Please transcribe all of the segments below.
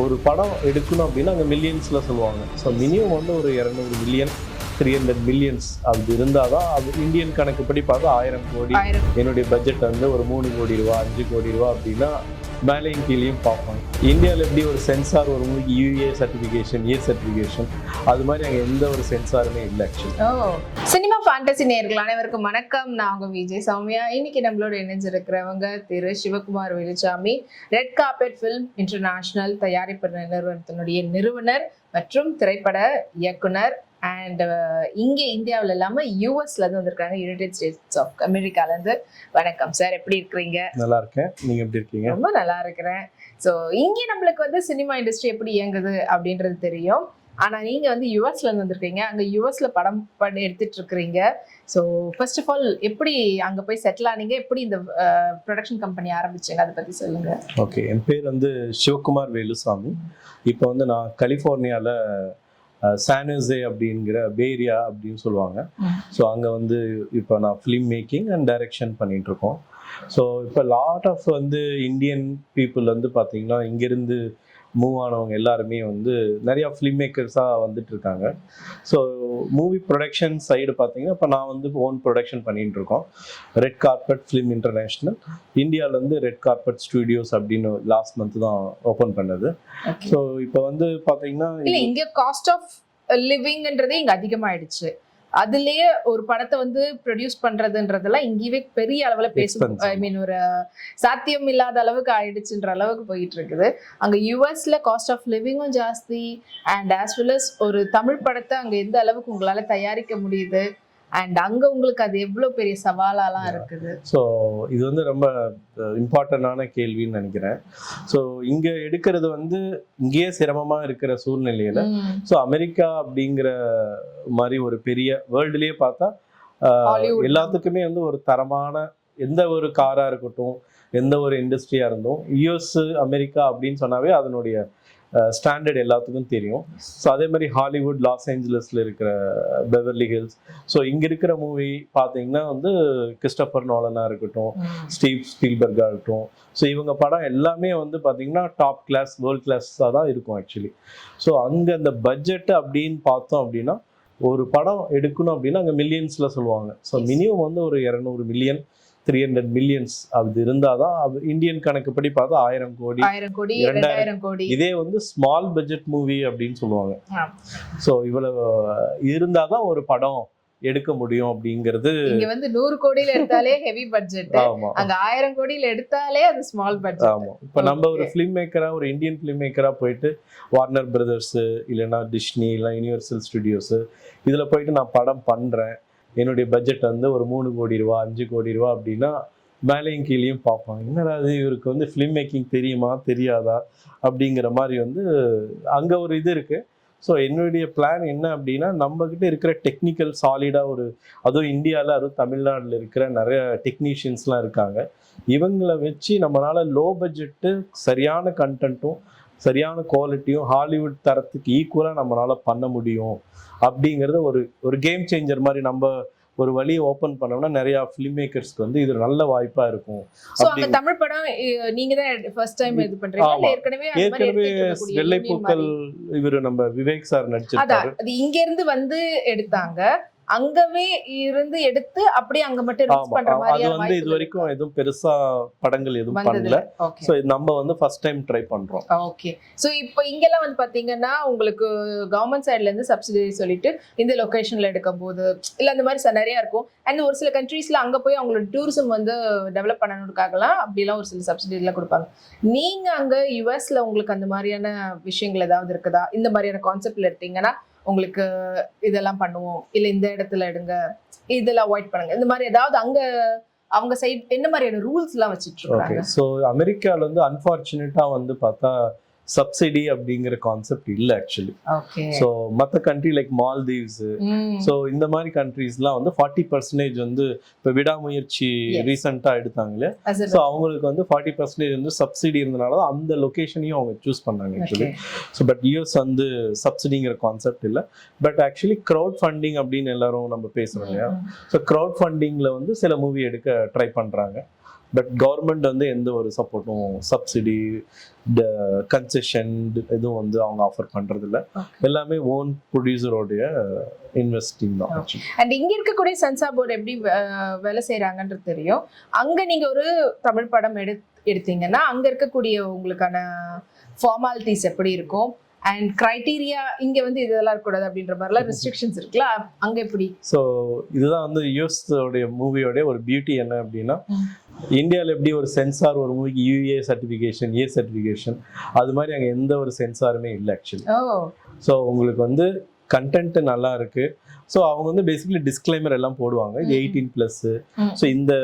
ஒரு படம் எடுக்கணும் அப்படின்னா அங்கே மில்லியன்ஸில் சொல்லுவாங்க. ஸோ மினிமம் வந்து ஒரு 200 மில்லியன் 300 மில்லியன்ஸ் அப்படி இருந்தால் தான் அது இந்தியன் கணக்குப்படி பார்த்தா 1000 கோடி. என்னுடைய பட்ஜெட் வந்து ஒரு 3 கோடி ரூபா 5 கோடி ரூபா அப்படின்னா மேலேயும் கீழேயும் பார்ப்பாங்க. இந்தியாவில் எப்படி ஒரு சென்சார் ஒரு மூவிக்கு யூஏ சர்டிஃபிகேஷன் ஏ சர்டிஃபிகேஷன் அது மாதிரி அங்கே எந்த ஒரு சென்சாருமே இல்லை ஆக்சுவலி. சினிமா ஃபேண்டசி நேயர்கள் அனைவருக்கும் வணக்கம். நான் உங்க விஜய் சௌமியா. இன்னைக்கு நம்மளோட இணைஞ்சிருக்கிறவங்க Thiru Sivakumar Veluchamy, red carpet film international தயாரிப்பு நிறுவனத்தினுடைய நிறுவனர் மற்றும் திரைப்பட இயக்குனர். அண்ட் இங்கே இந்தியாவில் இல்லாமல் யூஎஸ்ல இருந்து வந்திருக்காங்க, யுனைடெட் ஸ்டேட்ஸ் ஆஃப் அமெரிக்கால இருந்து. வணக்கம் சார், எப்படி இருக்கிறீங்க? நல்லா இருக்கேன், நீங்க எப்படி இருக்கீங்க? ரொம்ப நல்லா இருக்கிறேன். ஸோ இங்கே நம்மளுக்கு வந்து சினிமா இண்டஸ்ட்ரி எப்படி இயங்குது அப்படின்றது தெரியும். ஆனா நீங்க வந்து யூஎஸ்ல இருந்து வந்திருக்கீங்க, அங்க யூஎஸ்ல படம் எடுத்துட்டு இருக்கிறீங்க. ஸோ ஃபர்ஸ்ட் ஆஃப் ஆல் எப்படி அங்க போய் செட்டில் ஆனீங்க, எப்படி இந்த ப்ரொடக்ஷன் கம்பெனி ஆரம்பிச்சீங்க, அதை பத்தி சொல்லுங்க. ஓகே, என் பேர் வந்து சிவகுமார் வேலுசாமி. இப்போ வந்து நான் கலிஃபோர்னியாவில் சானோசே அப்படிங்கிற பேரியா அப்படின்னு சொல்லுவாங்க. ஸோ அங்கே வந்து இப்போ நான் ஃபிலிம் மேக்கிங் அண்ட் டைரக்ஷன் பண்ணிட்டு இருக்கோம். ஸோ இப்போ லாட் ஆஃப் வந்து இந்தியன் பீப்புள் வந்து பார்த்தீங்கன்னா இங்கேருந்து மூவ் ஆனவங்க எல்லாருமே வந்து நிறையா ஃபிலிம் மேக்கர்ஸாக வந்துட்டு இருக்காங்க. ஸோ மூவி ப்ரொடக்ஷன் சைடு பார்த்தீங்கன்னா இப்போ நான் வந்து ஓன் ப்ரொடக்ஷன் பண்ணிட்டு இருக்கோம். ரெட் கார்பெட் ஃபிலிம் இன்டர்நேஷ்னல் இந்தியாவிலேருந்து ரெட் கார்பெட் ஸ்டுடியோஸ் அப்படின்னு லாஸ்ட் மந்த் தான் ஓப்பன் பண்ணது. ஸோ இப்போ வந்து பார்த்தீங்கன்னா இங்கே காஸ்ட் ஆஃப் லிவிங்ன்றதே இங்கே அதிகமாயிடுச்சு. அதுலயே ஒரு படத்தை வந்து ப்ரொடியூஸ் பண்றதுன்றதெல்லாம் இங்கேயே பெரிய அளவுல பேசும், ஐ மீன் ஒரு சாத்தியம் இல்லாத அளவுக்கு ஆயிடுச்சுன்ற அளவுக்கு போயிட்டு இருக்குது. அங்க யூஎஸ்ல காஸ்ட் ஆஃப் லிவிங்கும் ஜாஸ்தி. அண்ட் ஆஸ் வெல் அஸ் ஒரு தமிழ் படத்தை அங்க எந்த அளவுக்கு உங்களால தயாரிக்க முடியுது, அண்ட் அங்க உங்களுக்கு அது எவ்வளவு பெரிய சவாலாலாம் இருக்குது. ஸோ இது வந்து ரொம்ப இம்பார்ட்டண்டான கேள்வின்னு நினைக்கிறேன். ஸோ இங்க எடுக்கிறது வந்து இங்கேயே சிரமமா இருக்கிற சூழ்நிலையில ஸோ அமெரிக்கா அப்படிங்கிற மாதிரி ஒரு பெரிய வேர்ல்டுலயே பார்த்தா எல்லாத்துக்குமே வந்து ஒரு தரமான எந்த ஒரு காரா இருக்கட்டும் எந்த ஒரு இண்டஸ்ட்ரியா இருந்தும் யூஎஸ் அமெரிக்கா அப்படின்னு சொன்னாவே அதனுடைய ஸ்டாண்டர்ட் எல்லாத்துக்கும் தெரியும். ஸோ அதே மாதிரி ஹாலிவுட் லாஸ் ஏஞ்சலஸில் இருக்கிற பெவர்லி ஹில்ஸ். ஸோ இங்கே இருக்கிற மூவி பார்த்தீங்கன்னா வந்து கிறிஸ்டோபர் நோலனாக இருக்கட்டும், ஸ்டீவ் ஸ்பீல்பர்காக இருக்கட்டும். ஸோ இவங்க படம் எல்லாமே வந்து பார்த்தீங்கன்னா டாப் கிளாஸ் வேர்ல்ட் கிளாஸாக தான் இருக்கும் ஆக்சுவலி. ஸோ அங்கே அந்த பட்ஜெட்டு அப்படின்னு பார்த்தோம் அப்படின்னா ஒரு படம் எடுக்கணும் அப்படின்னா அங்கே மில்லியன்ஸில் சொல்லுவாங்க. ஸோ மினிமம் வந்து ஒரு 200 மில்லியன் 300 மில்லியன்ஸ் அப்படி இருந்தாதான் இந்தியன் கணக்குப்படி பார்த்தா 1000 கோடி 2000 கோடி. இதே வந்து ஸ்மால் பட்ஜெட் மூவி அப்படின்னு சொல்லுவாங்க. ஸோ இவ்வளவு இருந்தாதான் ஒரு படம் எடுக்க முடியும் அப்படிங்கிறது. இங்க வந்து 100 கோடியில எடுத்தாலே ஹெவி பட்ஜெட், அங்க 1000 கோடியில எடுத்தாலே அது ஸ்மால் பட்ஜெட். ஆமா, இப்ப நம்ம ஒரு ஃபிலிம் மேக்கரா ஒரு இந்தியன் ஃபிலிம் மேக்கரா போயிட்டு வார்னர் பிரதர்ஸ் இல்லைன்னா டிஸ்னி இல்லை யூனிவர்சல் ஸ்டுடியோஸ் இதுல போயிட்டு நான் படம் பண்றேன், என்னுடைய பட்ஜெட் வந்து ஒரு 3 கோடி ரூபா 5 கோடி ரூபா அப்படின்னா மேலேயும் கீழேயும் பார்ப்பாங்க. என்னடா அது இவருக்கு வந்து ஃபிலிம் மேக்கிங் தெரியுமா தெரியாதா அப்படிங்கிற மாதிரி வந்து அங்கே ஒரு இது இருக்குது. ஸோ என்னுடைய பிளான் என்ன அப்படின்னா நம்மக்கிட்ட இருக்கிற டெக்னிக்கல் சாலிடாக ஒரு அதுவும் இந்தியாவில் அதுவும் தமிழ்நாட்டில் இருக்கிற நிறைய டெக்னீஷியன்ஸ்லாம் இருக்காங்க. இவங்களை வச்சு நம்மளால் லோ பட்ஜெட்டு சரியான கண்டென்ட்டும் சரியான குவாலிட்டியும் ஹாலிவுட் தரத்துக்கு ஈக்குவலாக நம்மளால் பண்ண முடியும் அப்படிங்கிறது ஒரு கேம் சேஞ்சர் மாதிரி நம்ம ஒரு வழியை ஓப்பன் பண்ணோம்னா நிறைய ஃபிலிம் மேக்கர்ஸ்க்கு வந்து இது நல்ல வாய்ப்பா இருக்கும். தமிழ் படம் நீங்க தான் ஃபர்ஸ்ட் டைம் இது பண்றீங்க? ஏற்கனவே வெள்ளைப்பூக்கள் இவரு நம்ம விவேக் சார் நடிச்சிருக்காரு. அது இங்க இருந்து வந்து எடுத்தாங்க, அங்கவே இருந்து எடுத்து அப்படியே அங்க மட்டும் ரிலீஸ் பண்ற மாதிரி. அது வந்து இது வரைக்கும் எதுவும் பெருசா படங்கள் எதுவும் பண்ணல. சோ நம்ம வந்து ஃபர்ஸ்ட் டைம் ட்ரை பண்றோம். ஓகே, சோ இப்போ இங்கெல்லாம் வந்து பாத்தீங்கன்னா உங்களுக்கு கவர்மெண்ட் சைடுல இருந்து சப்சிடி சொல்லிட்டு இந்த லொகேஷன்ல எடுக்கும் போது இல்ல அந்த மாதிரி நிறைய இருக்கும். அண்ட் ஒரு சில கண்ட்ரீஸ்ல அங்க போய் அவங்களோட டூரிசம் வந்து டெவலப் பண்ணணுக்காகலாம் அப்படிலாம் ஒரு சில சப்சிடி எல்லாம் கொடுப்பாங்க. நீங்க அங்க யுஎஸ்ல உங்களுக்கு அந்த மாதிரியான விஷயங்கள் ஏதாவது இருக்குதா? இந்த மாதிரியான கான்செப்ட்ல எடுத்தீங்கன்னா உங்களுக்கு இதெல்லாம் பண்ணுவோம், இல்ல இந்த இடத்துல எடுங்க, இதெல்லாம் அவாய்ட் பண்ணுங்க, இந்த மாதிரி ஏதாவது அங்க அவங்க சைட் என்ன மாதிரியான ரூல்ஸ் எல்லாம் வச்சுட்டு இருக்காங்க? ஸோ அமெரிக்கால வந்து அன்பார்ச்சுனேட்டா வந்து பார்த்தா சப்சிடி அப்படிங்கிற கான்செப்ட் இல்லை ஆக்சுவலி. ஸோ மற்ற கண்ட்ரி லைக் மால்தீவ்ஸ் ஸோ இந்த மாதிரி கண்ட்ரீஸ்லாம் வந்து 40% வந்து இப்போ விடாமுயற்சி ரீசெண்டாக எடுத்தாங்களே, ஸோ அவங்களுக்கு வந்து 40% வந்து சப்சிடி இருந்தனால தான் அந்த லொக்கேஷனையும் அவங்க சூஸ் பண்ணாங்க ஆக்சுவலி. ஸோ பட் யூஎஸ் வந்து சப்சிடிங்கிற கான்செப்ட் இல்லை. பட் ஆக்சுவலி க்ரௌட் ஃபண்டிங் அப்படின்னு எல்லாரும் நம்ம பேசுகிறோம் இல்லையா. ஸோ க்ரௌட் ஃபண்டிங்கில் வந்து சில மூவி எடுக்க ட்ரை பண்ணுறாங்க. பட் கவர்மெண்ட் வந்து எந்த ஒரு சப்போர்ட்டும் சப்சிடி கன்செஷன் எதுவும் வந்து அவங்க ஆஃபர் பண்றது இல்ல. எல்லாமே ஓன் ப்ரொடியூசரோடைய இன்வெஸ்டிங் தான். அண்ட் இங்க இருக்கக்கூடிய சென்சார் போர்டு எப்படி வேலை செய்யறாங்கன்றது தெரியும். அங்க நீங்க ஒரு தமிழ் படம் எடுத்தீங்கன்னா அங்க இருக்கக்கூடிய உங்களுக்கான ஃபார்மாலிட்டிஸ் எப்படி இருக்கும் அண்ட் கிரைட்டீரியா இங்க வந்து இதெல்லாம் இருக்கக்கூடாது அப்படின்ற மாதிரிலாம் ரெஸ்ட்ரிக்ஷன்ஸ் இருக்குல்ல, அங்க எப்படி? ஸோ இதுதான் வந்து யூஎஸ் உடைய மூவியோட ஒரு பியூட்டி என்ன அப்படின்னா, இந்தியாவில் எப்படி ஒரு சென்சார் ஒரு மூவிக்கு யூஏ சர்டிஃபிகேஷன் ஏ சர்டிஃபிகேஷன் அது மாதிரி அங்கே எந்த ஒரு சென்சாருமே இல்லை ஆக்சுவலி. ஸோ உங்களுக்கு வந்து கண்டென்ட் நல்லா இருக்கு. ஸோ அவங்க வந்து பேசிக்கலி டிஸ்க்ளைமர் எல்லாம் போடுவாங்க, இது 18+. ஸோ இந்த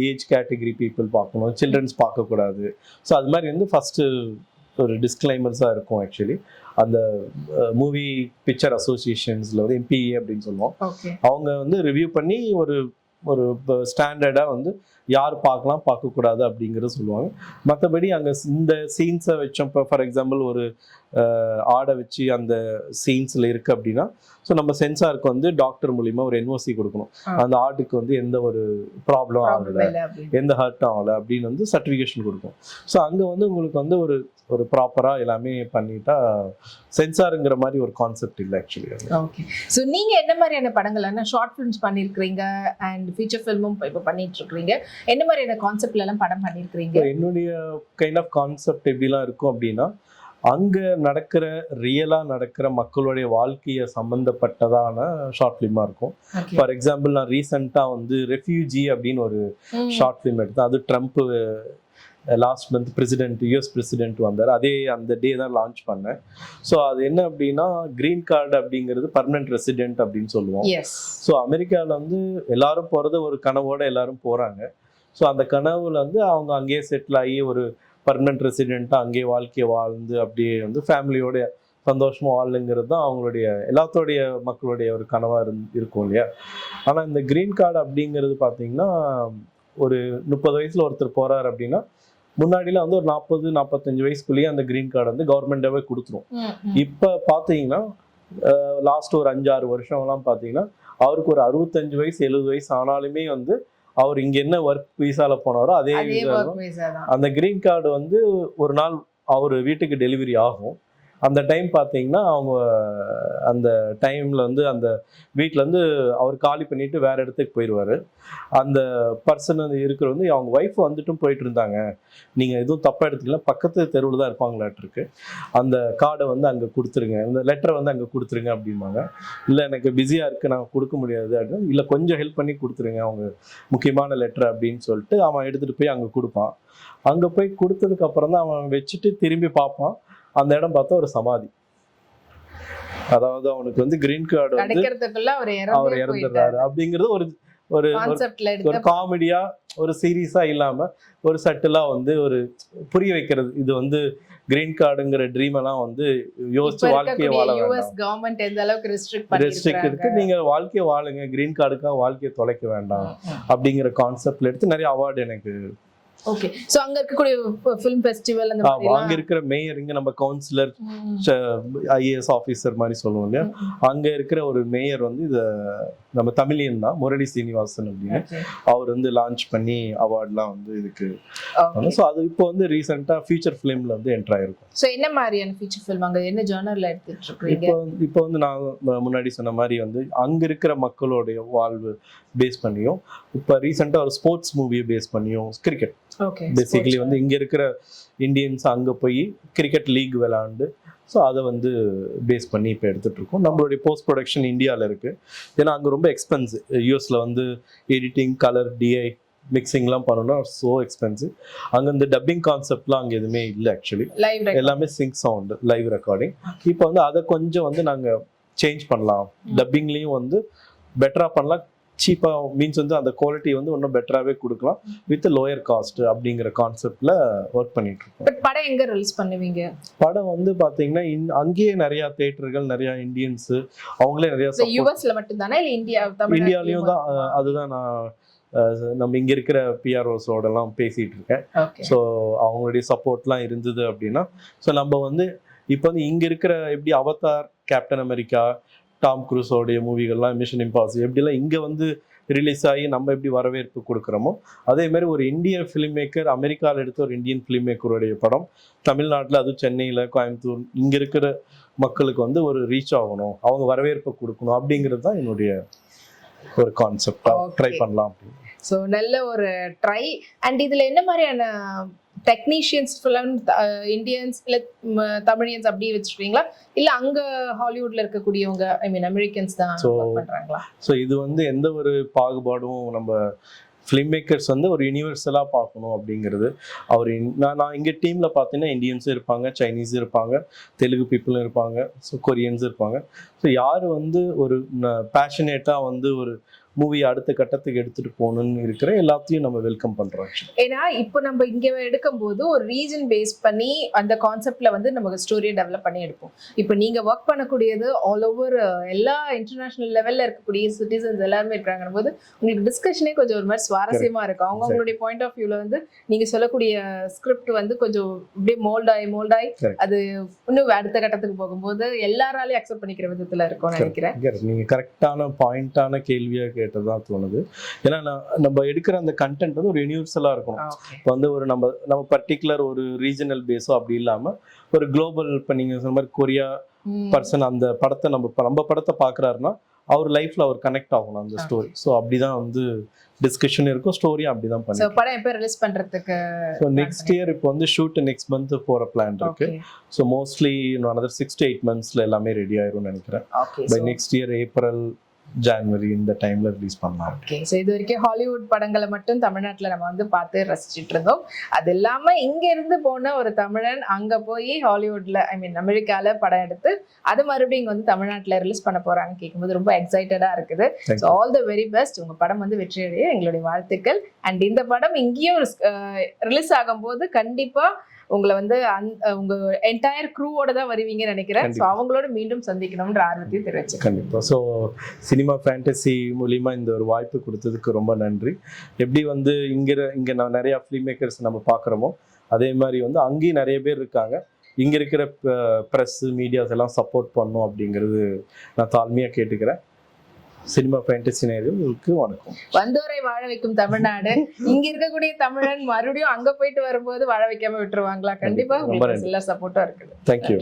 ஏஜ் கேட்டகரி பீப்புள் பார்க்கணும், சில்ட்ரன்ஸ் பார்க்கக்கூடாது. ஸோ அது மாதிரி வந்து ஃபர்ஸ்ட் ஒரு டிஸ்க்ளைமர்ஸாக இருக்கும் ஆக்சுவலி. அந்த மூவி பிக்சர் அசோசியேஷன்ஸில் வந்து எம்பிஏ அப்படின்னு சொல்லுவோம். அவங்க வந்து ரிவ்யூ பண்ணி ஒரு ஒரு ஸ்டாண்டர்டாக வந்து யார் பார்க்கலாம் பார்க்கக்கூடாது அப்படிங்கிறத சொல்லுவாங்க. மற்றபடி அங்கே இந்த சீன்ஸை வச்சோம், இப்போ ஃபார் எக்ஸாம்பிள் ஒரு ஆடை வச்சு அந்த சீன்ஸில் இருக்குது அப்படின்னா, ஸோ நம்ம சென்சாருக்கு வந்து டாக்டர் மூலிமா ஒரு என்ஓசி கொடுக்கணும், அந்த ஆட்டுக்கு வந்து எந்த ஒரு ப்ராப்ளம் ஆகலை, எந்த ஹர்ட்டும் ஆகலை அப்படின்னு வந்து சர்டிஃபிகேஷன் கொடுக்கும். ஸோ அங்கே வந்து உங்களுக்கு வந்து ஒரு ஒரு ப்ராப்பராக எல்லாமே பண்ணிட்டா சென்சாருங்கிற மாதிரி ஒரு கான்செப்ட் இல்லை ஆக்சுவலி. ஓகே. ஸோ நீங்கள் என்ன மாதிரியான படங்கள் என்ன ஷார்ட் ஃபிலிம்ஸ் பண்ணியிருக்கிறீங்க அண்ட் ஃபீச்சர் ஃபில்மும் இப்போ பண்ணிட்டு இருக்கிறீங்க, என்ன மாதிரியான கான்செப்ட்ல எல்லாம் படம் பண்ணியிருக்கிறீங்க? என்னுடைய கைண்ட் ஆஃப் கான்செப்ட் எப்படிலாம் இருக்கும் அப்படின்னா, அங்கே நடக்கிற ரியலாக நடக்கிற மக்களுடைய வாழ்க்கையை சம்மந்தப்பட்டதான ஷார்ட் ஃபிலிமாக இருக்கும். ஃபார் எக்ஸாம்பிள் நான் ரீசெண்டாக வந்து ரெஃப்யூஜி அப்படின்னு ஒரு ஷார்ட் ஃபிலிம் எடுத்தேன். அது Trump last month US president வந்தார், அதே அந்த டே தான் லான்ச் பண்ணேன். ஸோ அது என்ன அப்படின்னா, கிரீன் கார்டு அப்படிங்கிறது பர்மனன்ட் ரெசிடென்ட் அப்படின்னு சொல்லுவோம். ஸோ அமெரிக்காவில் வந்து எல்லாரும் போகிறது ஒரு கனவோட எல்லாரும் போகிறாங்க. ஸோ அந்த கனவுல வந்து அவங்க அங்கேயே செட்டில் ஆகி ஒரு பர்மனன்ட் ரெசிடென்ட்டாக அங்கேயே வாழ்க்கையை வாழ்ந்து அப்படியே வந்து ஃபேமிலியோட சந்தோஷமாக வாழுங்கிறது தான் அவங்களுடைய எல்லாத்தோடைய மக்களுடைய ஒரு கனவாக இருக்கும் இல்லையா. ஆனால் இந்த கிரீன் கார்டு அப்படிங்கிறது பார்த்தீங்கன்னா, ஒரு 30 வயசில் ஒருத்தர் போகிறார் அப்படின்னா, முன்னாடிலாம் வந்து ஒரு 40-45 வயசுக்குள்ளேயே அந்த கிரீன் கார்டு வந்து கவர்மெண்டாகவே கொடுத்துரும். இப்போ பார்த்தீங்கன்னா லாஸ்ட் ஒரு 5-6 வருஷம்லாம் பார்த்தீங்கன்னா, அவருக்கு ஒரு 65 வயசு 70 வயசு ஆனாலுமே வந்து அவர் இங்க என்ன ஒர்க் வீசால போனாரோ அதே அந்த கிரீன் கார்டு வந்து ஒரு நாள் அவர் வீட்டுக்கு டெலிவரி ஆகும். அந்த டைம் பார்த்தீங்கன்னா அவங்க அந்த டைமில் வந்து அந்த வீட்டிலேருந்து அவர் காலி பண்ணிட்டு வேற இடத்துக்கு போயிடுவார். அந்த பர்சன் வந்து இருக்கிற வந்து அவங்க ஒய்ஃப் வந்துட்டும் போயிட்டு இருந்தாங்க, நீங்கள் எதுவும் தப்பாக எடுத்துக்கலாம், பக்கத்து தெருவில் தான் இருப்பாங்களாட்டிருக்கு, அந்த கார்டை வந்து அங்கே கொடுத்துருங்க, இந்த லெட்டரை வந்து அங்கே கொடுத்துருங்க அப்படிம்பாங்க. இல்லை எனக்கு பிஸியாக இருக்குது நான் கொடுக்க முடியாது அப்படின்னு, இல்லை கொஞ்சம் ஹெல்ப் பண்ணி கொடுத்துருங்க அவங்க முக்கியமான லெட்டர் அப்படின்னு சொல்லிட்டு அவன் எடுத்துகிட்டு போய் அங்கே கொடுப்பான். அங்கே போய் கொடுத்ததுக்கு அப்புறம் தான் அவன் வச்சுட்டு திரும்பி பார்ப்பான், அந்த இடம் பார்த்தா ஒரு சமாதி. அதாவது அவனுக்கு வந்து கிரீன் கார்டு வந்து அவர் இறந்துடுறாரு அப்படிங்கிறது ஒரு ஒரு ஒரு காமெடியா ஒரு சீரியஸா இல்லாம ஒரு சட்டிலா வந்து ஒரு புரிய வைக்கிறது. இது வந்து கிரீன் கார்டுங்கிற ட்ரீம் எல்லாம் வந்து யோசிச்சு வாழ்க்கையை வாழ ரெஸ்ட்ரிக்ட் இருக்கு, நீங்க வாழ்க்கையை வாழுங்க, கிரீன் கார்டுக்காக வாழ்க்கையை தொலைக்க வேண்டாம் அப்படிங்கிற கான்செப்ட்ல எடுத்து நிறைய அவார்டு எனக்கு. ஓகே. சோ அங்க இருக்கக்கூடிய ஃபிலிம் ஃபெஸ்டிவல் அந்த மாதிரி அங்க இருக்கிற மேயர், இங்க நம்ம கவுன்சிலர் ஐஏஎஸ் ஆபீசர் மாதிரி சொல்லுவோம் இல்லையா, அங்க இருக்கிற ஒரு மேயர் வந்து இத நம்ம தமிழியன் தான், முரளி சீனிவாசன் அப்படின்னு, அவர் வந்து லான்ச் பண்ணி அவார்ட்லாம் வந்து இதுக்கு. ஸோ அது இப்போ வந்து ரீசெண்டா ஃபீச்சர் ஃபிலிம்ல வந்து என்டர் ஆயிருக்கும். ஸோ என்ன மாதிரியான ஃபீச்சர் ஃபிலிம் அங்க என்ன ஜானர்ல எடுத்துட்டு இருக்கீங்க? இப்போ வந்து நான் முன்னாடி சொன்ன மாதிரி வந்து அங்க இருக்கிற மக்களுடைய வாழ்வு பேஸ் பண்ணியும், இப்போ ரீசெண்டா ஒரு ஸ்போர்ட்ஸ் மூவியை பேஸ் பண்ணியும், கிரிக்கெட் பேசிக்கலி வந்து இங்க இருக்கிற இந்தியன்ஸ் அங்க போய் கிரிக்கெட் லீக் விளையாண்டு, ஸோ அதை வந்து பேஸ் பண்ணி இப்போ எடுத்துட்டு இருக்கோம். நம்மளுடைய போஸ்ட் ப்ரொடக்ஷன் இந்தியாவில் இருக்கு, ஏன்னா அங்கே ரொம்ப எக்ஸ்பென்சிவ். யூஎஸ்ல வந்து எடிட்டிங், கலர், டிஐ, மிக்சிங்லாம் பண்ணணும்னா ஸோ எக்ஸ்பென்சிவ். அங்கே இந்த டப்பிங் கான்செப்ட்லாம் அங்கே எதுவுமே இல்லை ஆக்சுவலி, எல்லாமே சிங்க் சவுண்டு, லைவ் ரெக்கார்டிங். இப்போ வந்து அதை கொஞ்சம் வந்து நாங்கள் சேஞ்ச் பண்ணலாம், டப்பிங்லேயும் வந்து பெட்டராக பண்ணலாம், சீப்பாக மீன்ஸ் வந்து அந்த குவாலிட்டி வந்து இன்னும் பெட்டராகவே கொடுக்கலாம் வித் லோயர் காஸ்ட் அப்படிங்கிற கான்செப்ட்ல ஒர்க் பண்ணிட்டு இருக்கோம். பட் படம் எங்க ரிலீஸ் பண்ணுவீங்க? படம் வந்து பாத்தீங்கன்னா அங்கேயே நிறைய தியேட்டர்கள், நிறைய இந்தியன்ஸ் அவங்களே நிறைய யூஎஸ்ல மட்டும் தானே இல்ல இந்தியாலயும் தான்? அதுதான் நான் நம்ம இங்க இருக்கிற பிஆர்ஓஸோடலாம் பேசிட்டு இருக்கேன். ஸோ அவங்களுடைய சப்போர்ட்லாம் இருந்தது அப்படின்னா, ஸோ நம்ம வந்து இப்போ வந்து இங்க இருக்கிற எப்படி அவதார், கேப்டன் அமெரிக்கா, டாம் குரூஸோடைய மூவிகள்லாம், மிஷன் இம்பாசிபிள் எப்படிலாம் இங்கே வந்து ரிலீஸ் ஆகி நம்ம எப்படி வரவேற்பு கொடுக்குறோமோ அதே மாதிரி ஒரு இந்தியன் ஃபிலிம் மேக்கர் அமெரிக்காவில் எடுத்த ஒரு இந்தியன் ஃபிலிம் மேக்கருடைய படம் தமிழ்நாட்டில் அதுவும் சென்னையில் கோயம்புத்தூர் இங்கே இருக்கிற மக்களுக்கு வந்து ஒரு ரீச் ஆகணும், அவங்க வரவேற்பு கொடுக்கணும் அப்படிங்கிறது தான் என்னுடைய ஒரு கான்செப்டாக ட்ரை பண்ணலாம் அப்படின்னு. ஸோ நல்ல ஒரு ட்ரை. அண்ட் இதில் என்ன மாதிரியான டெக்னீஷியன்ஸ் இந்தியன்ஸ் இல்லை தமிழியன்ஸ் அப்படி வச்சுருக்கீங்களா, இல்லை அங்கே ஹாலிவுட்ல இருக்கக்கூடியவங்க ஐ மீன் அமெரிக்கன்ஸ் தான் பண்ணுறாங்களா? ஸோ இது வந்து எந்த ஒரு பாகுபாடும் நம்ம ஃபிலிம் மேக்கர்ஸ் வந்து ஒரு யூனிவர்சலாக பார்க்கணும் அப்படிங்கிறது. அவர் நான் இங்கே டீமில் பார்த்தீங்கன்னா இந்தியன்ஸும் இருப்பாங்க, சைனீஸும் இருப்பாங்க, தெலுங்கு பீப்புளும் இருப்பாங்க, ஸோ கொரியன்ஸும் இருப்பாங்க. ஸோ யார் வந்து ஒரு பேஷனேட்டாக வந்து ஒரு மூவியை அடுத்த கட்டத்துக்கு எடுத்துகிட்டு போகணுன்னு இருக்கிற எல்லாத்தையும் நம்ம வெல்கம் பண்ணுறோம். ஏன்னா இப்போ நம்ம இங்கே எடுக்கும்போது ஒரு ரீஜன் பேஸ் பண்ணி அந்த கான்செப்ட்ல வந்து நமக்கு ஸ்டோரியை டெவலப் பண்ணி எடுப்போம். இப்போ நீங்கள் ஒர்க் பண்ணக்கூடியது ஆல் ஓவர் எல்லா இன்டர்நேஷனல் லெவலில் இருக்கக்கூடிய சிட்டிசன்ஸ் எல்லாருமே இருக்கிறாங்க போது உங்களுக்கு டிஸ்கஷனே கொஞ்சம் ஒரு மாதிரி சுவாரஸ்யமாக இருக்கும். அவங்களுடைய பாயிண்ட் ஆஃப் வியூவில் வந்து நீங்கள் சொல்லக்கூடிய ஸ்கிரிப்ட் வந்து கொஞ்சம் அப்படியே மோல்டாய் அது இன்னும் அடுத்த கட்டத்துக்கு போகும்போது எல்லாராலையும் அக்செப்ட் பண்ணிக்கிற விதத்தில் இருக்கும்னு நினைக்கிறேன். நீங்கள் கரெக்டான பாயிண்டான கேள்வியாக கேட்டதான் தோணுது. ஏன்னா நம்ம எடுக்கிற அந்த கண்டென்ட் வந்து ஒரு யூனிவர்சலா இருக்கணும். வந்து ஒரு நம்ம பர்டிகுலர் ஒரு ரீஜனல் பேஸோ அப்படி இல்லாம ஒரு குளோபல், இப்போ நீங்க சொன்ன மாதிரி கொரியா பர்சன் அந்த படத்தை நம்ம படத்தை பாக்குறாருன்னா அவர் லைஃப்ல அவர் கனெக்ட் ஆகணும் அந்த ஸ்டோரி. ஸோ அப்படிதான் வந்து டிஸ்கஷன் இருக்கும், ஸ்டோரியும் அப்படிதான் பண்ணுவோம். படம் எப்போ ரிலீஸ் பண்றதுக்கு? ஸோ நெக்ஸ்ட் இயர் இப்போ வந்து ஷூட் நெக்ஸ்ட் மந்த் போற பிளான் இருக்கு. So mostly another 6 to 8 months எல்லாமே ரெடி ஆயிரும்னு நினைக்கிறேன். பை நெக்ஸ்ட் இயர் ஏப்ரல் ஜனவரி இந்த டைம்ல ரிலீஸ் பண்ணலாம். ஓகே. ஸோ இது வரைக்கும் ஹாலிவுட் படங்களை மட்டும் தமிழ்நாட்டில் நம்ம வந்து பார்த்து ரசிச்சுட்டு இருந்தோம். அது இல்லாமல் இங்க இருந்து போன ஒரு தமிழன் அங்க போய் ஹாலிவுட்ல ஐ மீன் அமெரிக்கால படம் எடுத்து அது மறுபடியும் இங்க வந்து தமிழ்நாட்டில் ரிலீஸ் பண்ண போறாங்க கேட்கும்போது ரொம்ப எக்ஸைட்டடா இருக்குது. So all the very best. உங்க படம் வந்து வெற்றியடைய எங்களுடைய வாழ்த்துக்கள். அண்ட் இந்த படம் இங்கேயும் ரிலீஸ் ஆகும்போது கண்டிப்பா உங்களை வந்து உங்க என்டையர் க்ரூவோட தான் வருவீங்கன்னு நினைக்கிறேன். ஸோ அவங்களோட மீண்டும் சந்திக்கணும்ன்ற ஆர்வத்தையும் தெரிவிச்சு. கண்டிப்பாக. ஸோ சினிமா ஃபேண்டசி மூலிமா இந்த ஒரு வாய்ப்பு கொடுத்ததுக்கு ரொம்ப நன்றி. எப்படி வந்து இங்கே நான் நிறையா ஃபிலிம் மேக்கர்ஸ் நம்ம பார்க்குறோமோ அதே மாதிரி வந்து அங்கேயும் நிறைய பேர் இருக்காங்க. இங்கே இருக்கிற ப்ரெஸ் மீடியாஸ் எல்லாம் சப்போர்ட் பண்ணும் அப்படிங்கிறது நான் தாழ்மையாக கேட்டுக்கிறேன். சினிமா ஃபேண்டசி நேயர்களுக்கு வணக்கம். வந்தோரை வாழ வைக்கும் தமிழ்நாடு. இங்க இருக்கக்கூடிய தமிழன் மறுபடியும் அங்க போயிட்டு வரும்போது வாழ வைக்காம விட்டுருவாங்களா? கண்டிப்பா உங்களுக்கு எல்லா சப்போர்ட்டும் இருக்குது. தேங்க்யூ.